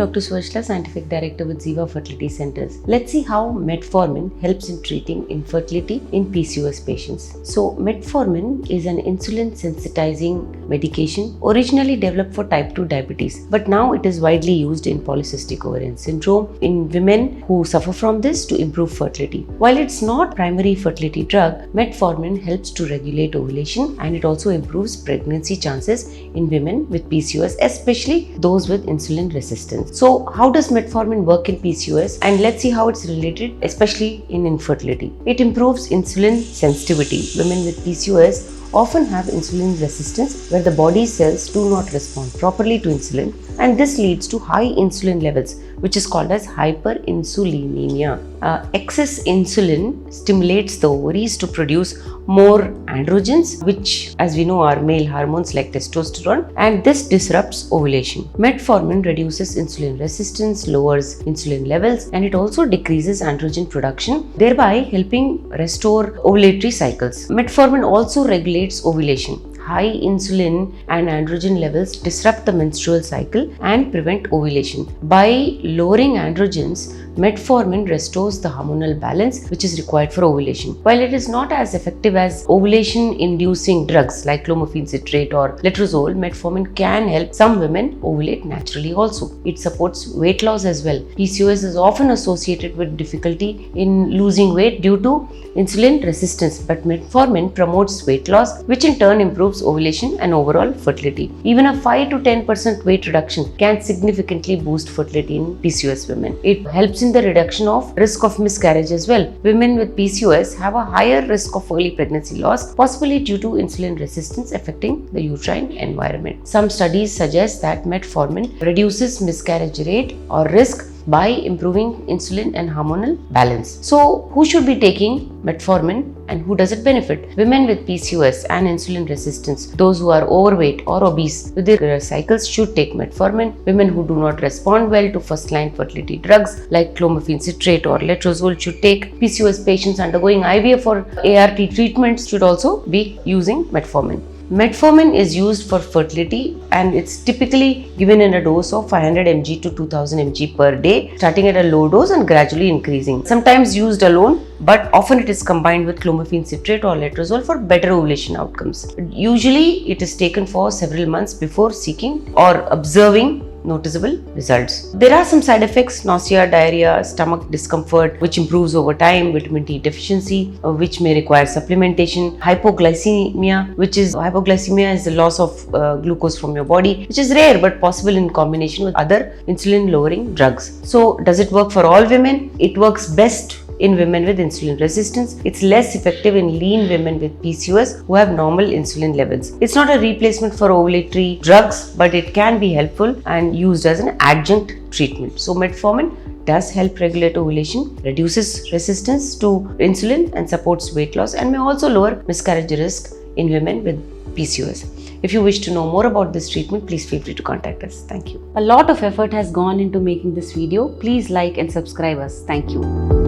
Dr. Suvarshila, Scientific Director with Ziva Fertility Centers. Let's see how metformin helps in treating infertility in PCOS patients. So, metformin is an insulin sensitizing medication originally developed for type 2 diabetes, but now it is widely used in polycystic ovarian syndrome in women who suffer from this to improve fertility. While it's not primary fertility drug, metformin helps to regulate ovulation and it also improves pregnancy chances in women with PCOS, especially those with insulin resistance. So, how does metformin work in PCOS? And let's see how it's related, especially in infertility. It improves insulin sensitivity. Women with PCOS often have insulin resistance where the body cells do not respond properly to insulin, and this leads to high insulin levels, which is called as hyperinsulinemia. Excess insulin stimulates the ovaries to produce more androgens, which as we know are male hormones like testosterone, and this disrupts ovulation. Metformin reduces insulin resistance, lowers insulin levels, and it also decreases androgen production, thereby helping restore ovulatory cycles. Metformin also regulates ovulation. High insulin and androgen levels disrupt the menstrual cycle and prevent ovulation. By lowering androgens, metformin restores the hormonal balance which is required for ovulation. While it is not as effective as ovulation-inducing drugs like clomiphene citrate or letrozole, metformin can help some women ovulate naturally also. It supports weight loss as well. PCOS is often associated with difficulty in losing weight due to insulin resistance, but metformin promotes weight loss, which in turn improves ovulation and overall fertility. Even a 5 to 10% weight reduction can significantly boost fertility in PCOS women. It helps in the reduction of risk of miscarriage as well. Women with PCOS have a higher risk of early pregnancy loss, possibly due to insulin resistance affecting the uterine environment. Some studies suggest that metformin reduces miscarriage rate or risk by improving insulin and hormonal balance. So, who should be taking metformin and who does it benefit? Women with PCOS and insulin resistance, those who are overweight or obese with their cycles should take metformin. Women who do not respond well to first-line fertility drugs like clomiphene citrate or letrozole should take. PCOS patients undergoing IVF or ART treatments should also be using metformin. Metformin is used for fertility and it's typically given in a dose of 500 mg to 2000 mg per day, starting at a low dose and gradually increasing. Sometimes used alone, but often it is combined with clomiphene citrate or letrozole for better ovulation outcomes. Usually it is taken for several months before seeking or observing noticeable results. There are some side effects: nausea, diarrhea, stomach discomfort, which improves over time, vitamin D deficiency, which may require supplementation, hypoglycemia, hypoglycemia is the loss of glucose from your body, which is rare but possible in combination with other insulin lowering drugs. So, does it work for all women? It works best in women with insulin resistance. It's less effective in lean women with PCOS who have normal insulin levels. It's not a replacement for ovulatory drugs, but it can be helpful and used as an adjunct treatment. So metformin does help regulate ovulation, reduces resistance to insulin and supports weight loss, and may also lower miscarriage risk in women with PCOS. If you wish to know more about this treatment, please feel free to contact us. Thank you. A lot of effort has gone into making this video. Please like and subscribe us. Thank you.